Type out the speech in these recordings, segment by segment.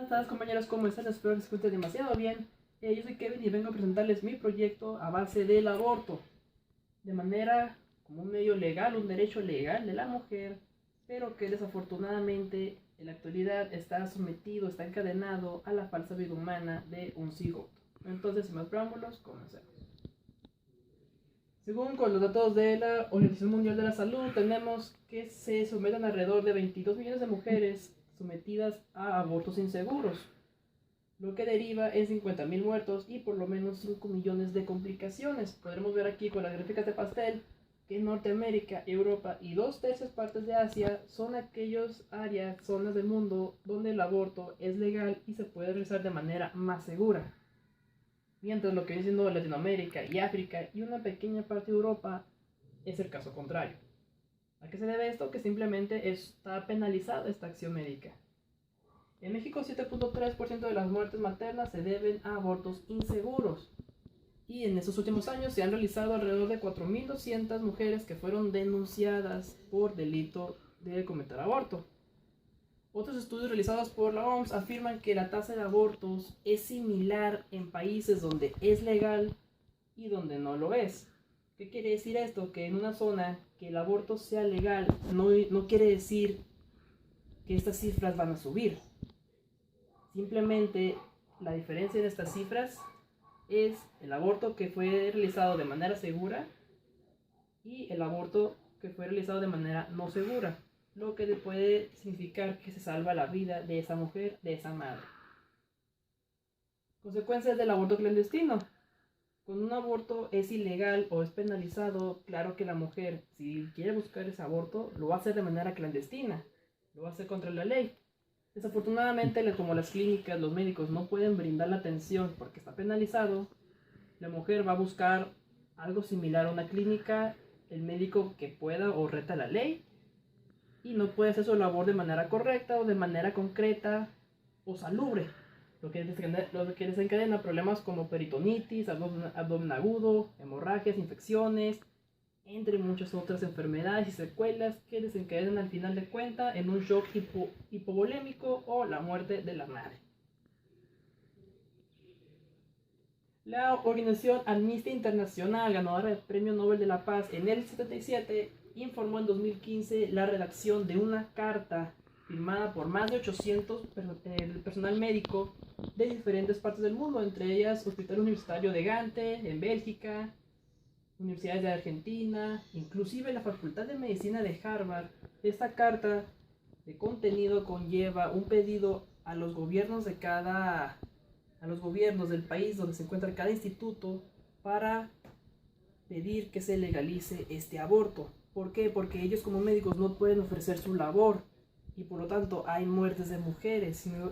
Buenas tardes compañeros, ¿cómo están? Espero que se encuentren demasiado bien. Yo soy Kevin y vengo a presentarles mi proyecto a base del aborto. De manera como un medio legal, un derecho legal de la mujer, pero que desafortunadamente en la actualidad está sometido, está encadenado a la falsa vida humana de un cigoto. Entonces, sin más preámbulos, comencemos. Según con los datos de la Organización Mundial de la Salud, tenemos que se someten alrededor de 22 millones de mujeres sometidas a abortos inseguros, lo que deriva en 50.000 muertos y por lo menos 5 millones de complicaciones. Podremos ver aquí con las gráficas de pastel que en Norteamérica, Europa y 2/3 partes de Asia son aquellas áreas, zonas del mundo donde el aborto es legal y se puede realizar de manera más segura. Mientras lo que viene siendo Latinoamérica y África y una pequeña parte de Europa es el caso contrario. ¿A qué se debe esto? Que simplemente está penalizada esta acción médica. En México, 7.3% de las muertes maternas se deben a abortos inseguros. Y en estos últimos años se han realizado alrededor de 4.200 mujeres que fueron denunciadas por delito de cometer aborto. Otros estudios realizados por la OMS afirman que la tasa de abortos es similar en países donde es legal y donde no lo es. ¿Qué quiere decir esto? Que en una zona que el aborto sea legal no quiere decir que estas cifras van a subir. Simplemente la diferencia en estas cifras es el aborto que fue realizado de manera segura y el aborto que fue realizado de manera no segura, lo que puede significar que se salva la vida de esa mujer, de esa madre. Consecuencias del aborto clandestino. Cuando un aborto es ilegal o es penalizado, claro que la mujer, si quiere buscar ese aborto, lo va a hacer de manera clandestina, lo va a hacer contra la ley. Desafortunadamente, como las clínicas, los médicos no pueden brindar la atención porque está penalizado, la mujer va a buscar algo similar a una clínica, el médico que pueda o reta la ley, y no puede hacer su labor de manera correcta o de manera concreta o salubre, lo que desencadena problemas como peritonitis, abdomen agudo, hemorragias, infecciones, entre muchas otras enfermedades y secuelas que desencadenan al final de cuentas en un shock hipovolémico o la muerte de la madre. La organización Amnistía Internacional, ganadora del Premio Nobel de la Paz en el 77, informó en 2015 la redacción de una carta firmada por más de 800 personal médico de diferentes partes del mundo, entre ellas Hospital Universitario de Gante en Bélgica, universidades de Argentina, inclusive la Facultad de Medicina de Harvard. Esta carta de contenido conlleva un pedido a los gobiernos del país donde se encuentra cada instituto para pedir que se legalice este aborto. ¿Por qué? Porque ellos como médicos no pueden ofrecer su labor y por lo tanto hay muertes de mujeres, sino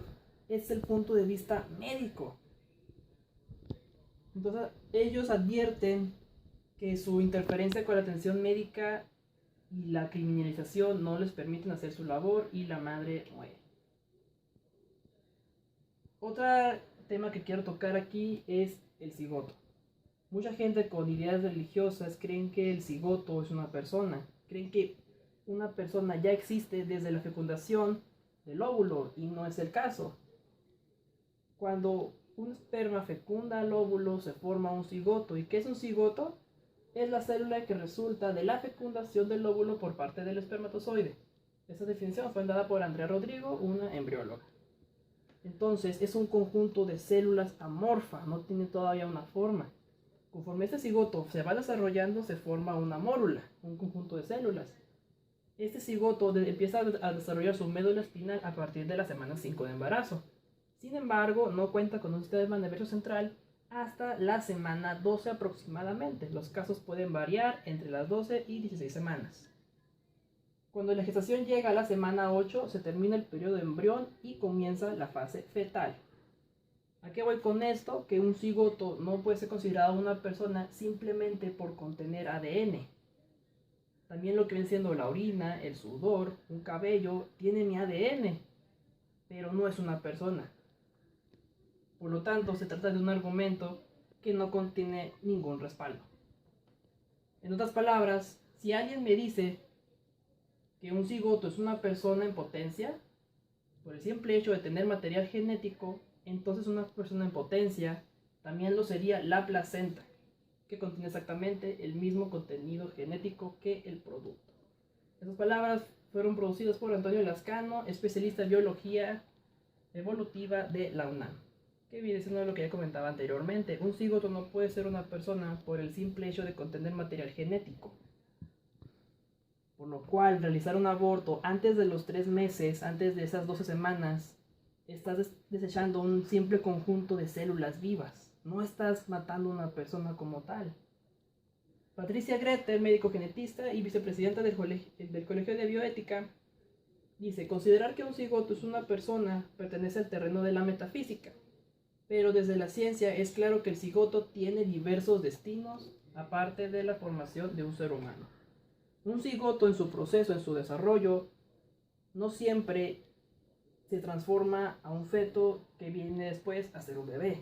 es el punto de vista médico. Entonces ellos advierten que su interferencia con la atención médica y la criminalización no les permiten hacer su labor y la madre muere. Otro tema que quiero tocar aquí es el cigoto. Mucha gente con ideas religiosas creen que el cigoto es una persona, creen que una persona ya existe desde la fecundación del óvulo y no es el caso. Cuando un esperma fecunda al óvulo se forma un cigoto. ¿Y qué es un cigoto? Es la célula que resulta de la fecundación del óvulo por parte del espermatozoide. Esta definición fue dada por Andrea Rodrigo, una embrióloga. Entonces es un conjunto de células amorfas, no tiene todavía una forma. Conforme este cigoto se va desarrollando, se forma una mórula, un conjunto de células. Este cigoto empieza a desarrollar su médula espinal a partir de la semana 5 de embarazo. Sin embargo, no cuenta con un sistema nervioso central hasta la semana 12 aproximadamente. Los casos pueden variar entre las 12 y 16 semanas. Cuando la gestación llega a la semana 8, se termina el periodo de embrión y comienza la fase fetal. ¿A qué voy con esto? Que un cigoto no puede ser considerado una persona simplemente por contener ADN. También lo que viene siendo la orina, el sudor, un cabello, tiene mi ADN, pero no es una persona. Por lo tanto, se trata de un argumento que no contiene ningún respaldo. En otras palabras, si alguien me dice que un cigoto es una persona en potencia, por el simple hecho de tener material genético, entonces una persona en potencia también lo sería la placenta, que contiene exactamente el mismo contenido genético que el producto. Esas palabras fueron producidas por Antonio Lascano, especialista en biología evolutiva de la UNAM, que viene siendo lo que ya comentaba anteriormente. Un cigoto no puede ser una persona por el simple hecho de contener material genético, por lo cual realizar un aborto antes de los 3 meses, antes de esas 12 semanas, estás desechando un simple conjunto de células vivas, no estás matando a una persona como tal. Patricia Greter, médico genetista y vicepresidenta del Colegio de Bioética, dice: considerar que un cigoto es una persona pertenece al terreno de la metafísica, pero desde la ciencia es claro que el cigoto tiene diversos destinos aparte de la formación de un ser humano. Un cigoto en su proceso, en su desarrollo, no siempre se transforma a un feto que viene después a ser un bebé.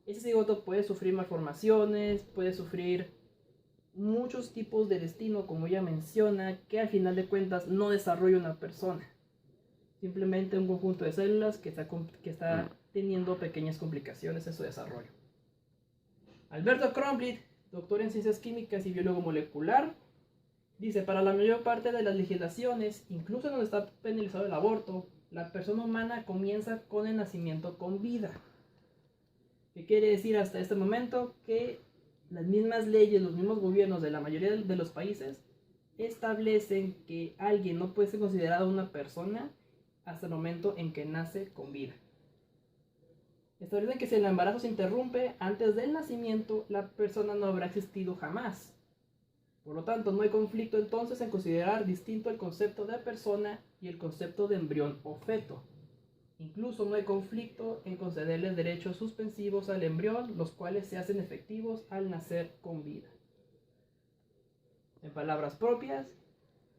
Ese cigoto puede sufrir malformaciones, puede sufrir muchos tipos de destino, como ella menciona, que al final de cuentas no desarrolla una persona. Simplemente un conjunto de células que está teniendo pequeñas complicaciones en su desarrollo. Alberto Kromlich, doctor en ciencias químicas y biólogo molecular, dice: para la mayor parte de las legislaciones, incluso donde está penalizado el aborto, la persona humana comienza con el nacimiento con vida. ¿Qué quiere decir hasta este momento? Que las mismas leyes, los mismos gobiernos de la mayoría de los países establecen que alguien no puede ser considerado una persona hasta el momento en que nace con vida. Establecen que si el embarazo se interrumpe antes del nacimiento, la persona no habrá existido jamás. Por lo tanto, no hay conflicto entonces en considerar distinto el concepto de persona y el concepto de embrión o feto. Incluso no hay conflicto en concederles derechos suspensivos al embrión, los cuales se hacen efectivos al nacer con vida. En palabras propias,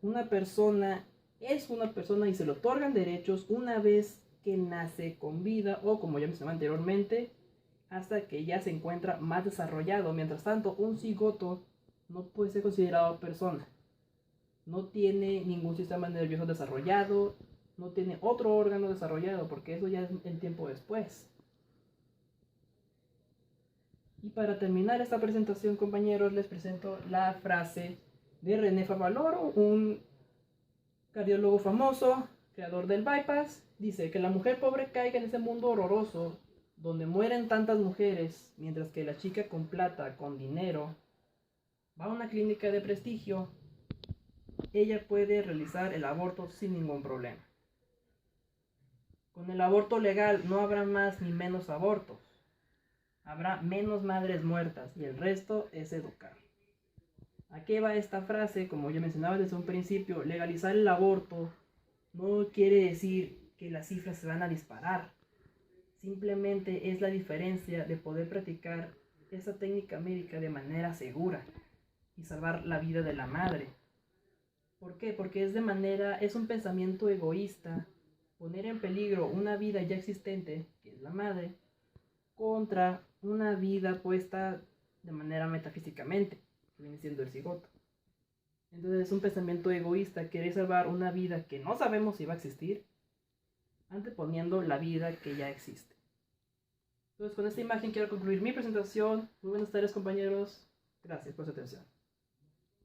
una persona es una persona y se le otorgan derechos una vez que nace con vida, o como ya mencionaba anteriormente, hasta que ya se encuentra más desarrollado. Mientras tanto, un cigoto no puede ser considerado persona. No tiene ningún sistema nervioso desarrollado, no tiene otro órgano desarrollado, porque eso ya es el tiempo después. Y para terminar esta presentación, compañeros, les presento la frase de René Favaloro, un cardiólogo famoso, creador del bypass. Dice: que la mujer pobre caiga en ese mundo horroroso donde mueren tantas mujeres, mientras que la chica con plata, con dinero, va a una clínica de prestigio, ella puede realizar el aborto sin ningún problema. Con el aborto legal no habrá más ni menos abortos. Habrá menos madres muertas y el resto es educar. ¿A qué va esta frase? Como ya mencionaba desde un principio, legalizar el aborto no quiere decir que las cifras se van a disparar. Simplemente es la diferencia de poder practicar esa técnica médica de manera segura y salvar la vida de la madre. ¿Por qué? Porque es un pensamiento egoísta poner en peligro una vida ya existente, que es la madre, contra una vida puesta de manera metafísicamente, que viene siendo el cigoto. Entonces es un pensamiento egoísta querer salvar una vida que no sabemos si va a existir, anteponiendo la vida que ya existe. Entonces con esta imagen quiero concluir mi presentación. Muy buenas tardes, compañeros. Gracias por su atención.